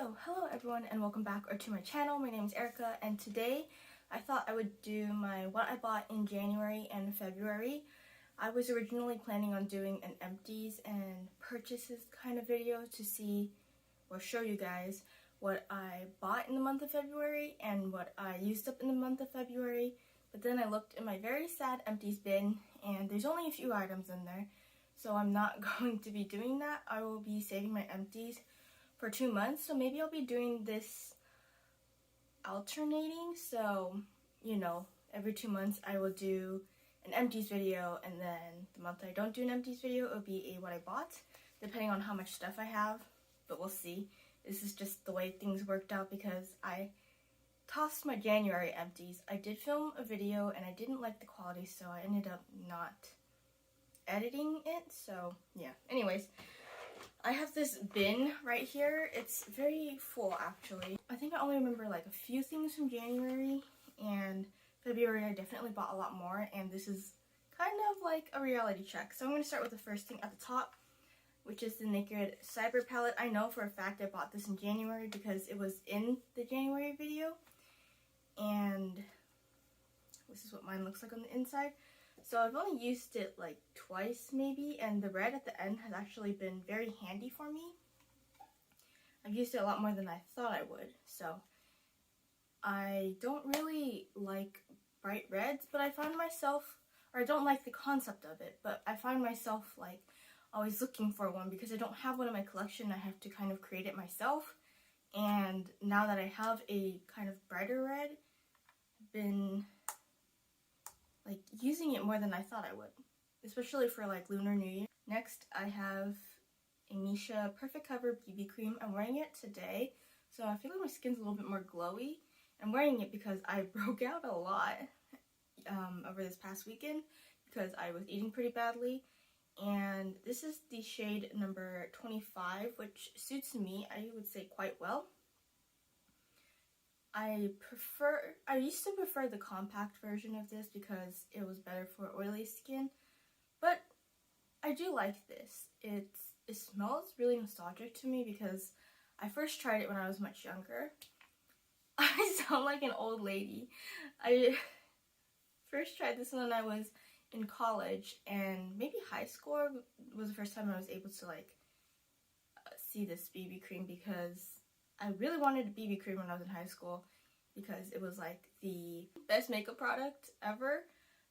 So, hello everyone and welcome back to my channel. My name is Erica and today I thought I would do my what I bought in January and February. I was originally planning on doing an empties and purchases kind of video to see or show you guys what I bought in the month of February and what I used up in the month of February. But then I looked in my very sad empties bin and there's only a few items in there. So I'm not going to be doing that. I will be saving my empties for 2 months, so maybe I'll be doing this alternating, so you know, every 2 months I will do an empties video, and then the month I don't do an empties video, it'll be a what I bought, depending on how much stuff I have, but we'll see. This is just the way things worked out because I tossed my January empties. I did film a video and I didn't like the quality, so I ended up not editing it, so yeah. Anyways, I have this bin right here. It's very full actually. I think I only remember like a few things from January, and February I definitely bought a lot more, and this is kind of like a reality check. So I'm going to start with the first thing at the top, which is the Naked Cyber palette. I know for a fact I bought this in January because it was in the January video, and this is what mine looks like on the inside. So I've only used it like twice maybe, and the red at the end has actually been very handy for me. I've used it a lot more than I thought I would. So I don't really like bright reds, but I find myself, or I don't like the concept of it, but I find myself like always looking for one because I don't have one in my collection. I have to kind of create it myself. And now that I have a kind of brighter red, I've been like using it more than I thought I would, especially for like Lunar New Year. Next, I have a Misha Perfect Cover BB Cream. I'm wearing it today, so I feel like my skin's a little bit more glowy. I'm wearing it because I broke out a lot over this past weekend because I was eating pretty badly. And this is the shade number 25, which suits me, I would say, quite well. I used to prefer the compact version of this because it was better for oily skin, but I do like this. It smells really nostalgic to me because I first tried it when I was much younger. I sound like an old lady. I first tried this when I was in college, and maybe high school was the first time I was able to like see this BB cream because I really wanted a BB cream when I was in high school because it was like the best makeup product ever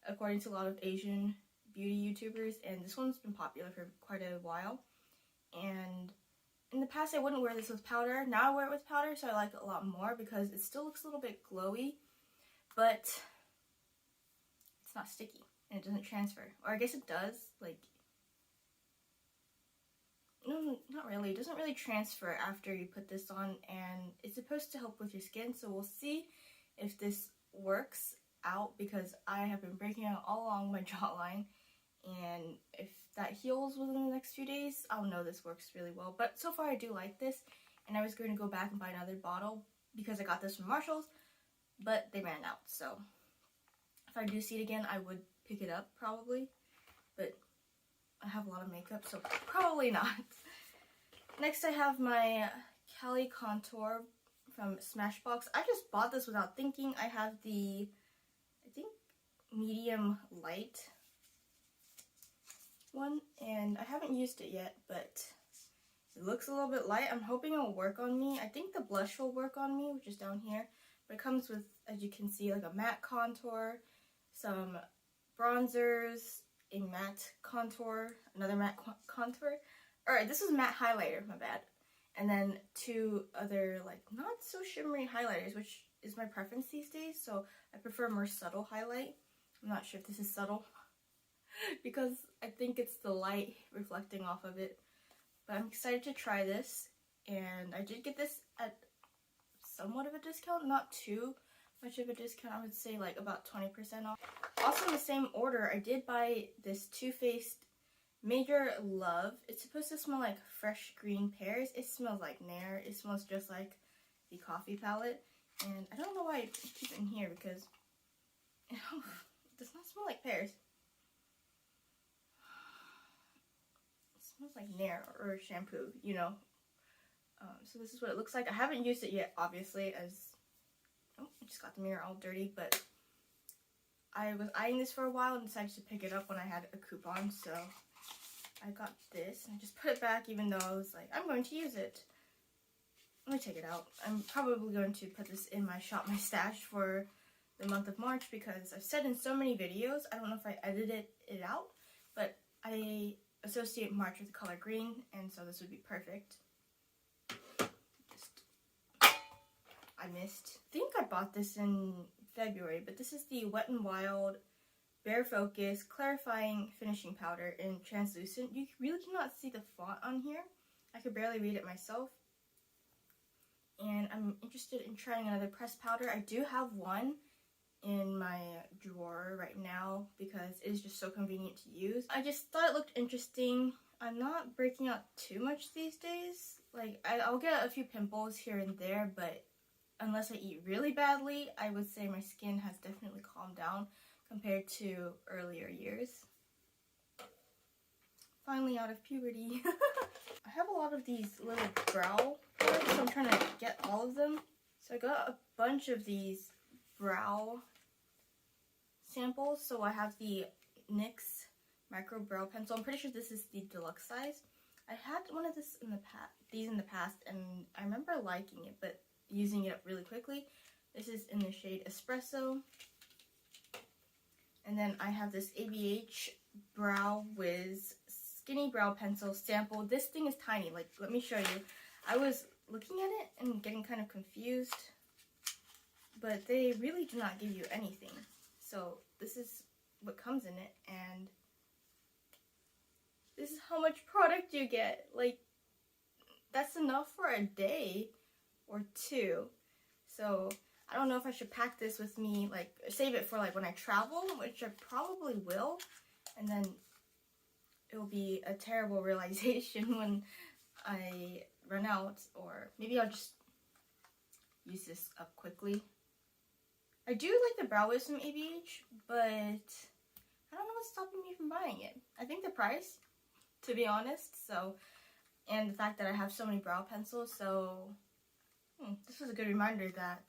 according to a lot of Asian beauty YouTubers, and this one's been popular for quite a while. And in the past I wouldn't wear this with powder. Now I wear it with powder, so I like it a lot more because it still looks a little bit glowy, but it's not sticky and it doesn't transfer. Or I guess it does, like, no, not really. It doesn't really transfer after you put this on, and it's supposed to help with your skin, so we'll see if this works out because I have been breaking out all along my jawline, and if that heals within the next few days, I'll know this works really well. But so far I do like this, and I was going to go back and buy another bottle because I got this from Marshall's, but they ran out, so if I do see it again I would pick it up probably, but I have a lot of makeup, so probably not. Next I have my Cali Contour from Smashbox. I just bought this without thinking. I have the, I think, medium light one, and I haven't used it yet, but it looks a little bit light. I'm hoping it'll work on me. I think the blush will work on me, which is down here, but it comes with, as you can see, like a matte contour, some bronzers, a matte contour, another matte contour. Alright, this is matte highlighter, my bad. And then 2 other, like, not so shimmery highlighters, which is my preference these days, so I prefer more subtle highlight. I'm not sure if this is subtle because I think it's the light reflecting off of it. But I'm excited to try this, and I did get this at somewhat of a discount, not too much of a discount, I would say like about 20% off. Also in the same order, I did buy this Too Faced Major Love. It's supposed to smell like fresh green pears. It smells like Nair. It smells just like the coffee palette, and I don't know why I keep it in here because it does not smell like pears. It smells like Nair or shampoo, you know. So this is what it looks like. I haven't used it yet, obviously, as I just got the mirror all dirty, but I was eyeing this for a while and decided to pick it up when I had a coupon, so I got this and I just put it back even though I was like, I'm going to use it. Let me take it out. I'm probably going to put this in my Shop My Stash for the month of March because I've said in so many videos, I don't know if I edited it out, but I associate March with the color green, and so this would be perfect. I missed. I think I bought this in February, but this is the Wet n Wild Bare Focus Clarifying Finishing Powder in Translucent. You really cannot see the font on here. I could barely read it myself. And I'm interested in trying another pressed powder. I do have one in my drawer right now because it is just so convenient to use. I just thought it looked interesting. I'm not breaking out too much these days. Like, I'll get a few pimples here and there, but unless I eat really badly, I would say my skin has definitely calmed down compared to earlier years. Finally out of puberty. I have a lot of these little brow products, so I'm trying to get all of them. So I got a bunch of these brow samples. So I have the NYX Micro Brow Pencil. I'm pretty sure this is the deluxe size. I had one of these in the past, and I remember liking it, but using it up really quickly. This is in the shade Espresso. And then I have this ABH Brow Wiz Skinny Brow Pencil sample. This thing is tiny. Like, let me show you. I was looking at it and getting kind of confused, but they really do not give you anything. So this is what comes in it, and this is how much product you get. Like, that's enough for a day or two. So I don't know if I should pack this with me, like save it for like when I travel, which I probably will, and then it will be a terrible realization when I run out, or maybe I'll just use this up quickly. I do like the Brow Wiz from ABH, but I don't know what's stopping me from buying it. I think the price, to be honest, so, and the fact that I have so many brow pencils, so this was a good reminder that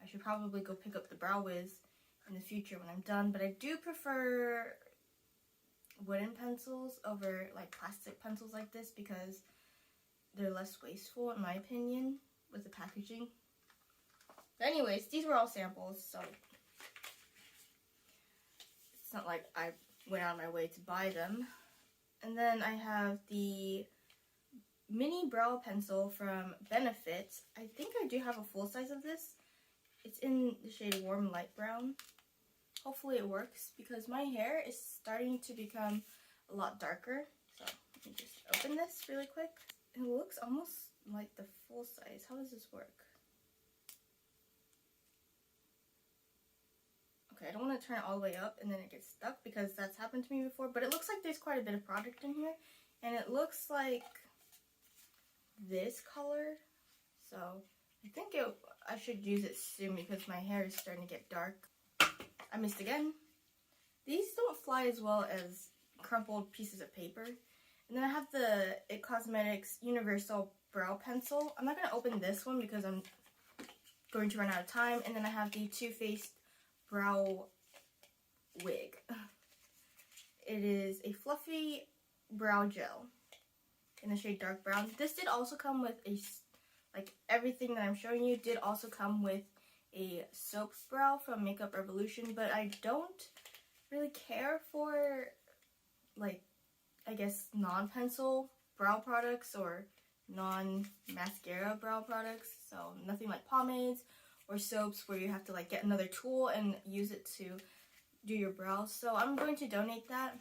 I should probably go pick up the Brow Wiz in the future when I'm done. But I do prefer wooden pencils over like plastic pencils like this because they're less wasteful in my opinion with the packaging. But anyways, these were all samples, so it's not like I went out of my way to buy them. And then I have the mini brow pencil from Benefit. I think I do have a full size of this. It's in the shade Warm Light Brown. Hopefully it works because my hair is starting to become a lot darker. So let me just open this really quick. It looks almost like the full size. How does this work? Okay, I don't want to turn it all the way up and then it gets stuck because that's happened to me before. But it looks like there's quite a bit of product in here. And it looks like this color. So I think I should use it soon because my hair is starting to get dark. I missed again. These don't fly as well as crumpled pieces of paper. And then I have the IT Cosmetics Universal Brow Pencil. I'm not going to open this one because I'm going to run out of time. And then I have the Too Faced Brow Wig. It is a fluffy brow gel in the shade Dark Brown. This did also come with a, like everything that I'm showing you did also come with a soap brow from Makeup Revolution, but I don't really care for, like, I guess non-pencil brow products or non-mascara brow products, so nothing like pomades or soaps where you have to like get another tool and use it to do your brows. So I'm going to donate that,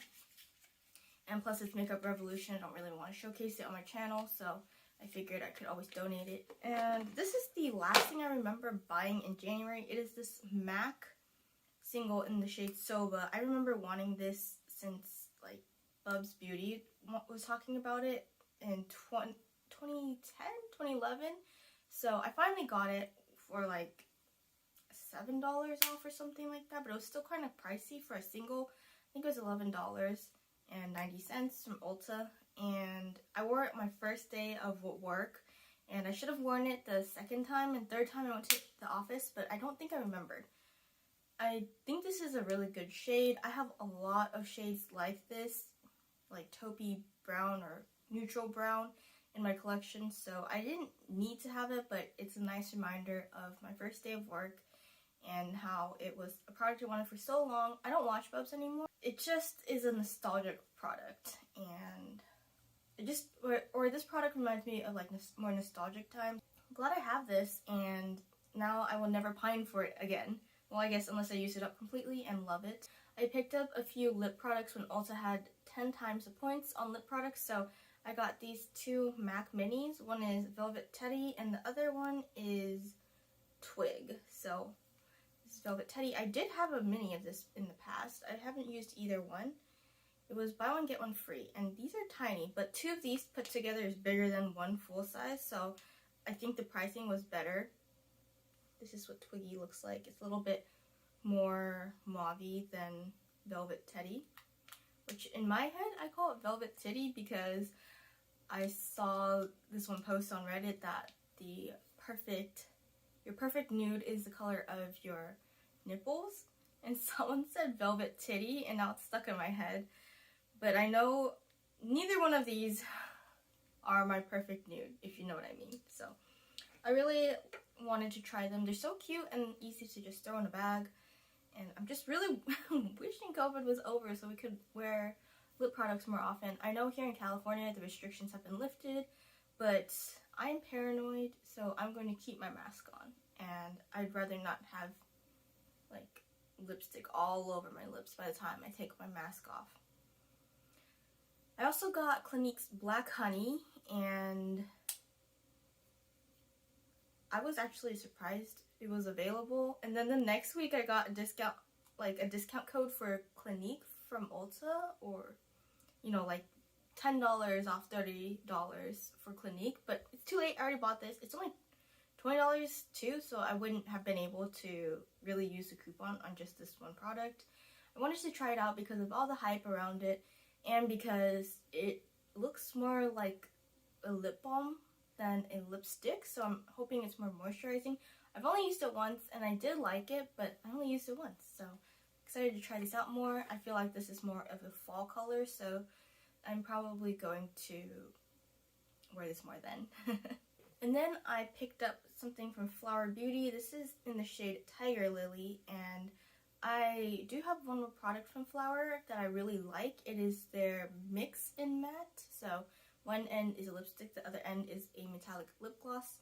and plus it's Makeup Revolution. I don't really want to showcase it on my channel, so I figured I could always donate it. And this is the last thing I remember buying in January. It is this MAC single in the shade Soba. I remember wanting this since like Bub's Beauty was talking about it in 2010, 2011. So I finally got it for like $7 off or something like that, but it was still kind of pricey for a single. I think it was $11.90 from Ulta, and I wore it my first day of work, And I should have worn it the second time and third time I went to the office, but I don't think I remembered. I think this is a really good shade. I have a lot of shades like this, like taupey brown or neutral brown in my collection, so I didn't need to have it, but it's a nice reminder of my first day of work and how it was a product I wanted for so long. I don't watch Bubs anymore. It just is a nostalgic product, and it just, or this product reminds me of like more nostalgic times. I'm glad I have this, and now I will never pine for it again. Well, I guess unless I use it up completely and love it. I picked up a few lip products when Ulta had 10 times the points on lip products, so I got these two MAC minis. One is Velvet Teddy and the other one is Twig. So this is Velvet Teddy. I did have a mini of this in the past. I haven't used either one. It was buy one get one free, and these are tiny, but two of these put together is bigger than one full size, so I think the pricing was better. This is what Twiggy looks like. It's a little bit more mauve-y than Velvet Teddy, which in my head I call it Velvet Titty because I saw this one post on Reddit that your perfect nude is the color of your nipples, and someone said Velvet Titty, and now it's stuck in my head. But I know neither one of these are my perfect nude, if you know what I mean. So I really wanted to try them. They're so cute and easy to just throw in a bag. And I'm just really wishing COVID was over so we could wear lip products more often. I know here in California the restrictions have been lifted, but I'm paranoid, so I'm going to keep my mask on. And I'd rather not have like lipstick all over my lips by the time I take my mask off. I also got Clinique's Black Honey, and I was actually surprised it was available. And then the next week I got a discount code for Clinique from Ulta, or you know, like $10 off $30 for Clinique, but it's too late. I already bought this. It's only $20 too, so I wouldn't have been able to really use the coupon on just this one product. I wanted to try it out because of all the hype around it, and because it looks more like a lip balm than a lipstick, so I'm hoping it's more moisturizing. I've only used it once and I did like it, but I only used it once, so excited to try this out more. I feel like this is more of a fall color, so I'm probably going to wear this more then. And then I picked up something from Flower Beauty. This is in the shade Tiger Lily, and I do have one more product from Flower that I really like. It is their Mix in Matte. So one end is a lipstick, the other end is a metallic lip gloss.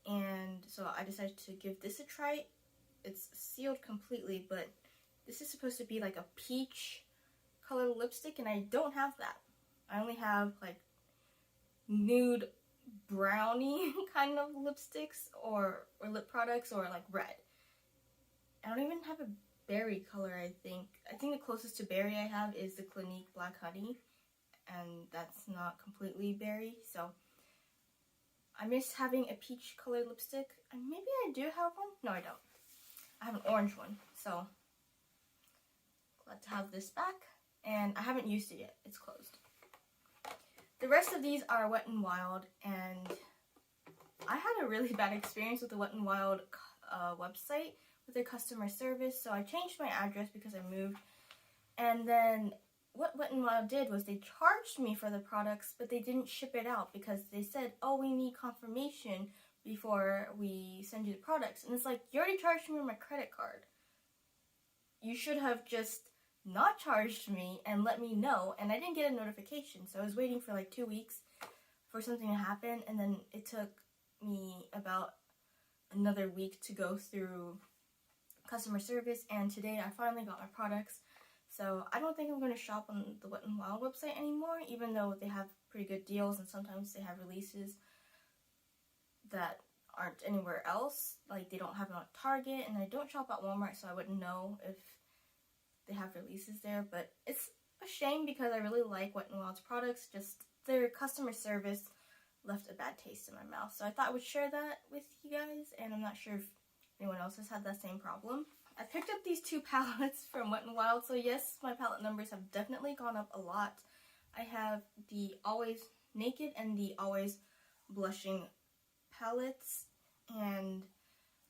And so I decided to give this a try. It's sealed completely, but this is supposed to be like a peach color lipstick, and I don't have that. I only have like nude brownie kind of lipsticks or lip products, or like red. I don't even have a berry color, I think. I think the closest to berry I have is the Clinique Black Honey, and that's not completely berry, so I miss having a peach colored lipstick. And maybe I do have one? No, I don't. I have an orange one, so glad to have this back. And I haven't used it yet. It's closed. The rest of these are Wet n Wild, and I had a really bad experience with the Wet n Wild website with their customer service, so I changed my address because I moved. And then what Wet n Wild did was they charged me for the products, but they didn't ship it out because they said, oh, we need confirmation before we send you the products. And it's like, you already charged me with my credit card. You should have just not charged me and let me know, and I didn't get a notification, so I was waiting for like 2 weeks for something to happen, and then it took me about another week to go through customer service, and today I finally got my products. So I don't think I'm going to shop on the Wet n Wild website anymore, even though they have pretty good deals, and sometimes they have releases that aren't anywhere else. Like, they don't have it on Target, and I don't shop at Walmart, so I wouldn't know if they have releases there. But it's a shame because I really like Wet n Wild's products, just their customer service left a bad taste in my mouth. So I thought I would share that with you guys, and I'm not sure if anyone else has had that same problem. I picked up these two palettes from Wet n Wild, so yes, my palette numbers have definitely gone up a lot. I have the Always Naked and the Always Blushing palettes, and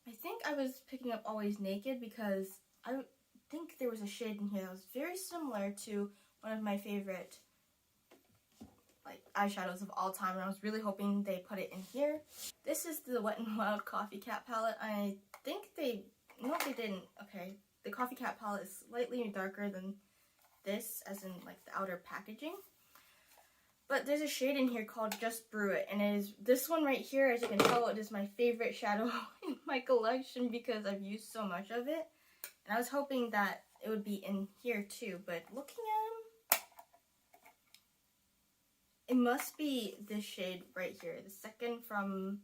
I think I was picking up Always Naked because I think there was a shade in here that was very similar to one of my favorite like eyeshadows of all time, and I was really hoping they put it in here. This is the Wet n Wild Coffee Cat palette. I think no, they didn't. Okay, the Coffee Cat palette is slightly darker than this, as in like the outer packaging. But there's a shade in here called Just Brew It, and it is this one right here. As you can tell, it is my favorite shadow in my collection because I've used so much of it. And I was hoping that it would be in here too, but looking at them, it must be this shade right here, the second from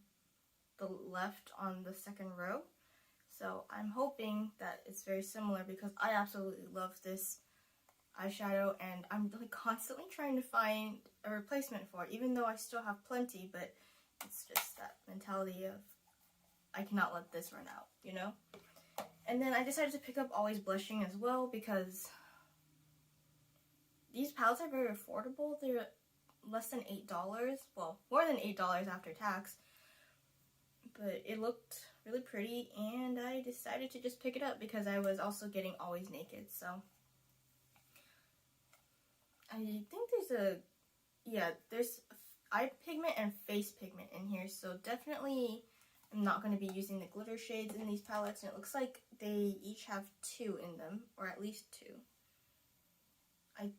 the left on the second row. So I'm hoping that it's very similar because I absolutely love this eyeshadow, and I'm like constantly trying to find a replacement for it, even though I still have plenty, but it's just that mentality of I cannot let this run out, you know? And then I decided to pick up Always Blushing as well because these palettes are very affordable. They're less than $8, well, more than $8 after tax, but it looked really pretty, and I decided to just pick it up because I was also getting Always Naked. So I think there's eye pigment and face pigment in here, so definitely I'm not going to be using the glitter shades in these palettes, and it looks like they each have 2 in them, or at least 2. I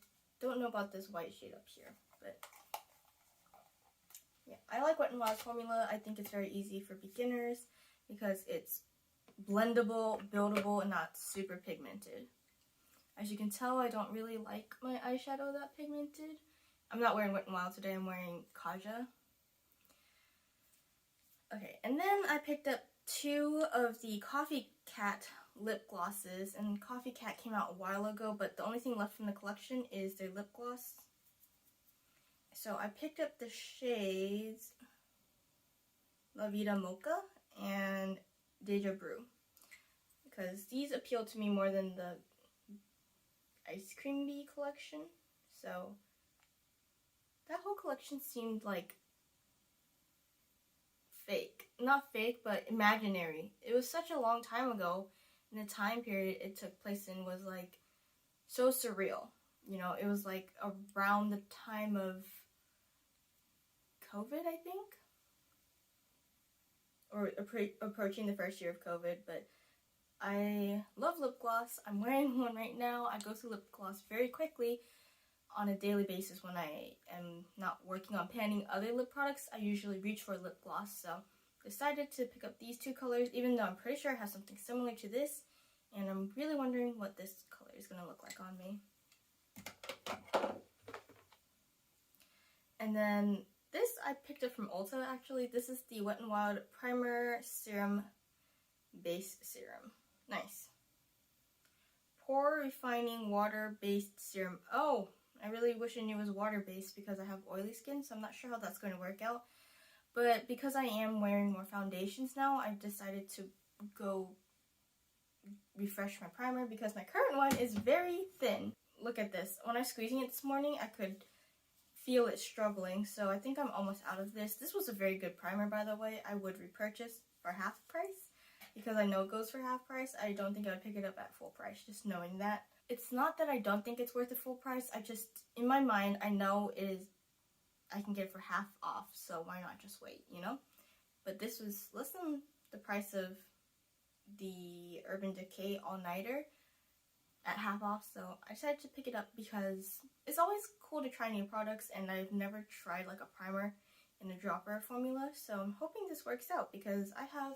don't know about this white shade up here, but yeah, I like Wet n Wild's formula. I think it's very easy for beginners because it's blendable, buildable, and not super pigmented. As you can tell, I don't really like my eyeshadow that pigmented. I'm not wearing Wet n Wild today, I'm wearing Kaja. Okay, and then I picked up 2 of the Coffee Cat lip glosses, and Coffee Cat came out a while ago, but the only thing left from the collection is their lip gloss. So I picked up the shades La Vida Mocha and Deja Brew because these appeal to me more than the Ice Cream Bee collection. So that whole collection seemed like fake. Not fake, but imaginary. It was such a long time ago, and the time period it took place in was like so surreal. You know, it was like around the time of COVID, I think, or approaching the first year of COVID. But I love lip gloss. I'm wearing one right now. I go through lip gloss very quickly on a daily basis. When I am not working on panning other lip products, I usually reach for lip gloss. So decided to pick up these 2 colors, even though I'm pretty sure it has something similar to this, and I'm really wondering what this color is going to look like on me. And then this I picked up from Ulta, actually. This is the Wet n Wild Primer Serum Base Serum. Nice. Pore Refining Water Based Serum. Oh, I really wish I knew it was water based because I have oily skin, so I'm not sure how that's going to work out. But because I am wearing more foundations now, I decided to go refresh my primer because my current one is very thin. Look at this. When I was squeezing it this morning, I could feel it struggling, so I think I'm almost out of this. This was a very good primer, by the way. I would repurchase for half price because I know it goes for half price. I don't think I would pick it up at full price, just knowing that. It's not that I don't think it's worth the full price. I just, in my mind, I know it is, I can get it for half off, so why not just wait, you know? But this was less than the price of the Urban Decay All-Nighter at half off, so I decided to pick it up because it's always cool to try new products, and I've never tried like a primer in a dropper formula, so I'm hoping this works out because I have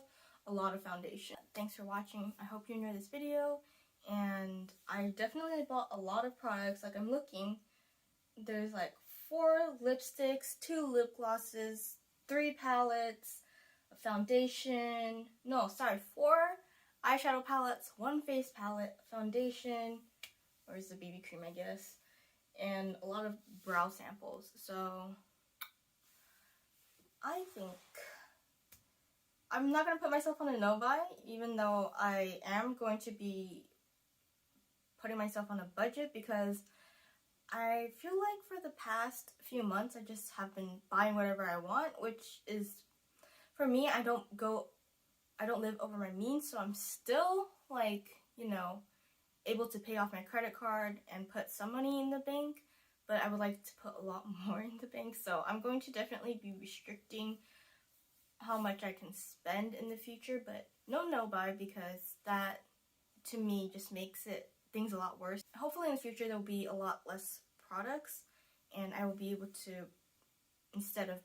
a lot of foundation. Thanks for watching. I hope you enjoyed this video, and I definitely bought a lot of products. Like, I'm looking, there's like 4 lipsticks, 2 lip glosses, 3 palettes, a foundation, 4 eyeshadow palettes, 1 face palette, foundation, where's the BB cream, I guess, and a lot of brow samples. So I think I'm not going to put myself on a no-buy, even though I am going to be putting myself on a budget because I feel like for the past few months I just have been buying whatever I want, which is for me, I don't live over my means, so I'm still like, you know, able to pay off my credit card and put some money in the bank, but I would like to put a lot more in the bank, so I'm going to definitely be restricting how much I can spend in the future, but no buy, because that to me just makes things a lot worse. Hopefully in the future there will be a lot less products, and I will be able to, instead of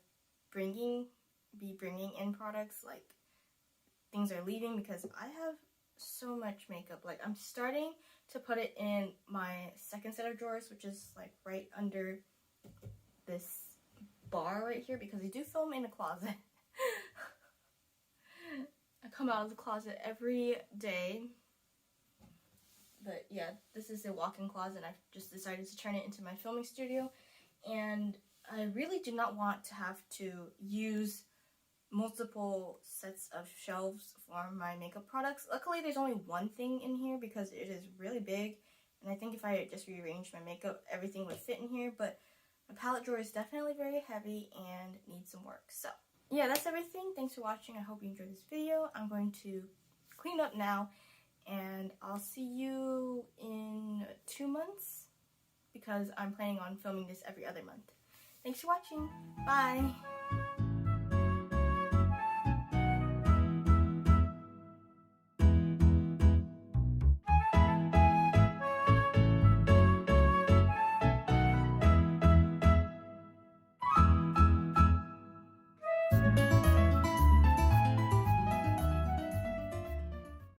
bringing in products, like things are leaving, because I have so much makeup. Like, I'm starting to put it in my second set of drawers, which is like right under this bar right here, because I do film in a closet. I come out of the closet every day. But yeah, this is a walk-in closet. I've just decided to turn it into my filming studio, and I really do not want to have to use multiple sets of shelves for my makeup products. Luckily, there's only one thing in here because it is really big, and I think if I just rearranged my makeup, everything would fit in here, but my palette drawer is definitely very heavy and needs some work. So yeah, that's everything. Thanks for watching. I hope you enjoyed this video. I'm going to clean up now, and I'll see you in 2 months, because I'm planning on filming this every other month. Thanks for watching. Bye!